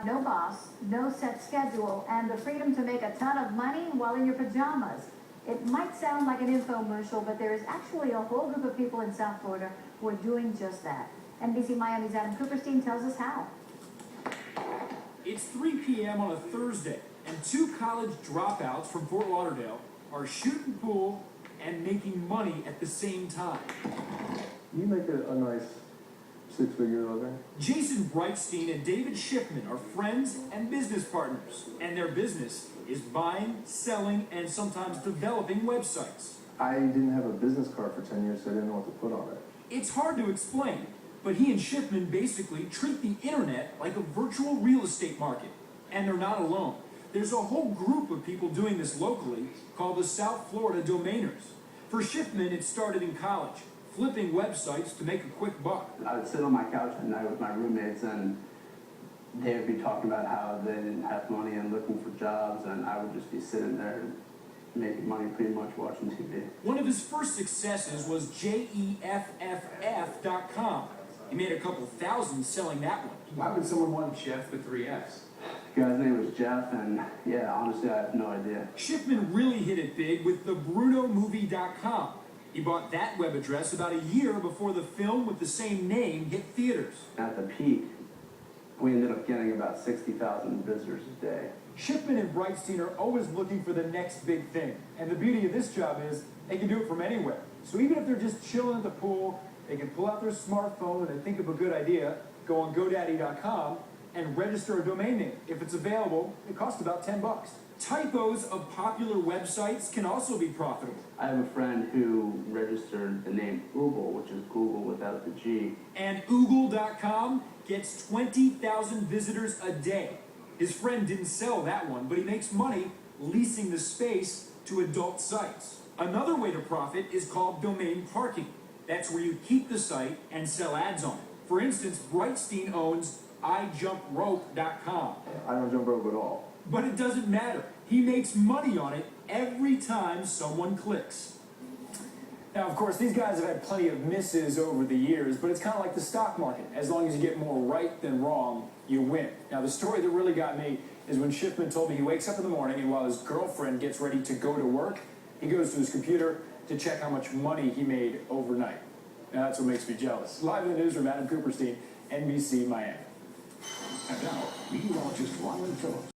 No boss, no set schedule, and the freedom to make a ton of money while in your pajamas. It might sound like an infomercial, but there is actually a whole group of people in South Florida who are doing just that. NBC Miami's Adam Cooperstein tells us how. It's 3 p.m. on a Thursday, and two college dropouts from Fort Lauderdale are shooting pool and making money at the same time. You make a nice six-figure living. Jason Brightstein and David Schiffman are friends and business partners, and their business is buying, selling, and sometimes developing websites. I didn't have a business card for 10 years, so I didn't know what to put on it. It's hard to explain, but he and Schiffman basically treat the internet like a virtual real estate market, and they're not alone. There's a whole group of people doing this locally called the South Florida Domainers. For Schiffman, it started in college, flipping websites to make a quick buck. I would sit on my couch at night with my roommates, and they would be talking about how they didn't have money and looking for jobs, and I would just be sitting there making money pretty much watching TV. One of his first successes was JEFFF.com. He made a couple thousand selling that one. Why would someone want Jeff with 3 Fs? The guy's name was Jeff, and yeah, honestly, I have no idea. Schiffman really hit it big with thebrunomovie.com. He bought that web address about a year before the film with the same name hit theaters. At the peak, we ended up getting about 60,000 visitors a day. Schiffman and Brightstein are always looking for the next big thing. And the beauty of this job is they can do it from anywhere. So even if they're just chilling at the pool, they can pull out their smartphone and think of a good idea, go on GoDaddy.com, and register a domain name. If it's available, it costs about $10. Typos of popular websites can also be profitable. I have a friend who registered the name Google, which is Google without the G. And Oogle.com gets 20,000 visitors a day. His friend didn't sell that one, but he makes money leasing the space to adult sites. Another way to profit is called domain parking. That's where you keep the site and sell ads on it. For instance, Brightstein owns iJumpRope.com. I don't jump rope at all. But it doesn't matter. He makes money on it every time someone clicks. Now, of course, these guys have had plenty of misses over the years, but it's kind of like the stock market. As long as you get more right than wrong, you win. Now, the story that really got me is when Schiffman told me he wakes up in the morning and while his girlfriend gets ready to go to work, he goes to his computer to check how much money he made overnight. Now, that's what makes me jealous. Live in the newsroom, Adam Cooperstein, NBC Miami. And now, meteorologist Ronald Phillips.